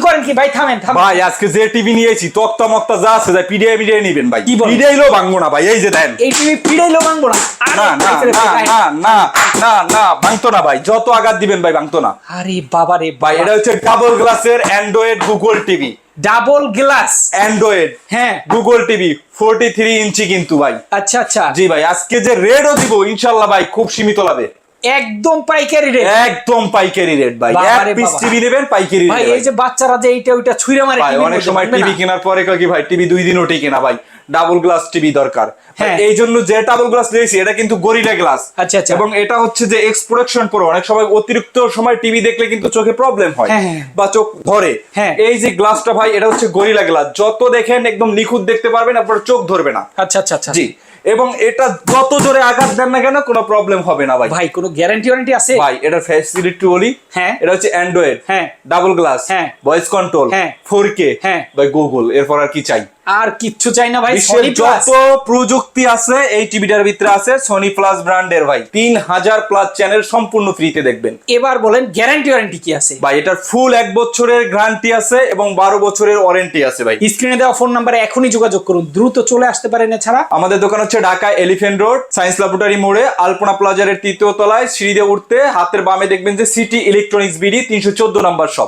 করেন কি ভাই? থামেন ভাই, আজকে যে টিভি নিয়েছি তক্তা মক্তা যা আছে যাই পিডিআই মিডিআই নিবেন ভাই। কি বলেন? পিডিআইলো ভাঙবো না ভাই, এই যে দেন। এই টিভি পিড়াইলেও ভাঙবো না? না না না না না না না, ভাঙতো না ভাই, যত আঘাত দিবেন ভাই ভাঙতো না আরে বাবা রে ভাই। এটা হচ্ছে ডাবল গ্লাসের Android Google TV. Double glass Android হ্যাঁ গুগল টিভি 43 ইঞ্চি কিন্তু ভাই। আচ্ছা আচ্ছা জি ভাই, আজকে যে রেটও দিব ইনশাল্লাহ ভাই খুব সীমিত লাভে, একদম পাইকারি রেট একদম পাইকারি রেট ভাই। বাবা এক রে পিস বাবা। টিভি নেবেন পাইকারি ভাই রেট এই যে বাচ্চারা যে এইটা ওইটা ছুঁড়ে মারে ভাই। টিভির অনেক মধ্যে, সময় ভাঙবে টিভি না? কেনার পরে কয় কি ভাই টিভি 2 দিনও টিকে না ভাই, ডাবল গ্লাস টিভি দরকার। হ্যাঁ। এই জন্য যে ডাবল গ্লাস নিয়েছি এটা কিন্তু গরিলা গ্লাস। আচ্ছা, আচ্ছা। এবং এটা হচ্ছে যে এক্স প্রোটেকশন প্রো। অনেক সময় অতিরিক্ত সময় টিভি দেখলে কিন্তু চোখে প্রবলেম হয় হ্যাঁ, হ্যাঁ। বা চোখ ধরে। হ্যাঁ। এই যে গ্লাসটা ভাই, এটা হচ্ছে গরিলা গ্লাস, যত দেখেন একদম নিখুঁত দেখতে পারবেন, আপনার চোখ ধরবে না। আচ্ছা আচ্ছা আচ্ছা জি, এবং এটা যত জোরে আঘাত দেন না কেন কোনো প্রবলেম হবে না ভাই। ভাই কোনো গ্যারান্টি ওয়ারেন্টি আছে? ভাই এটার ফ্যাসিলিটি বলি। হ্যাঁ। এটা হচ্ছে অ্যান্ড্রয়েড, হ্যাঁ। ডাবল গ্লাস, হ্যাঁ। ভয়েস কন্ট্রোল, হ্যাঁ। 4K, হ্যাঁ। ভাই গুগল, এরপর আর কি চাই? আর কিচ্ছু চাই না ভাই। বিশ্বের সনি প্লাস যত প্রযুক্তি আছে এই টিভিটার ভিতরে আছে। সনি প্লাস ব্র্যান্ডের ভাই 3000 প্লাস চ্যানেল সম্পূর্ণ ফ্রিতে দেখবেন। এবার বলেন গ্যারান্টি ওয়ারেন্টি কি আছে? ভাই এটার ফুল 1 বছরের গ্যারান্টি আছে এবং 12 বছরের ওয়ারেন্টি আছে ভাই। স্ক্রিনে দেওয়া ফোন নাম্বারে এখনই যোগাযোগ করুন, দ্রুত চলে আসতে পারেন। এছাড়া আমাদের দোকান হচ্ছে Dhaka elephant road, science laboratory মোড়ে, আলপনা প্লাজারের 3য় তলায়। সিঁড়ি দিয়ে উঠতে হাতের বামে দেখবেন যে city electronics BD 314 number shop.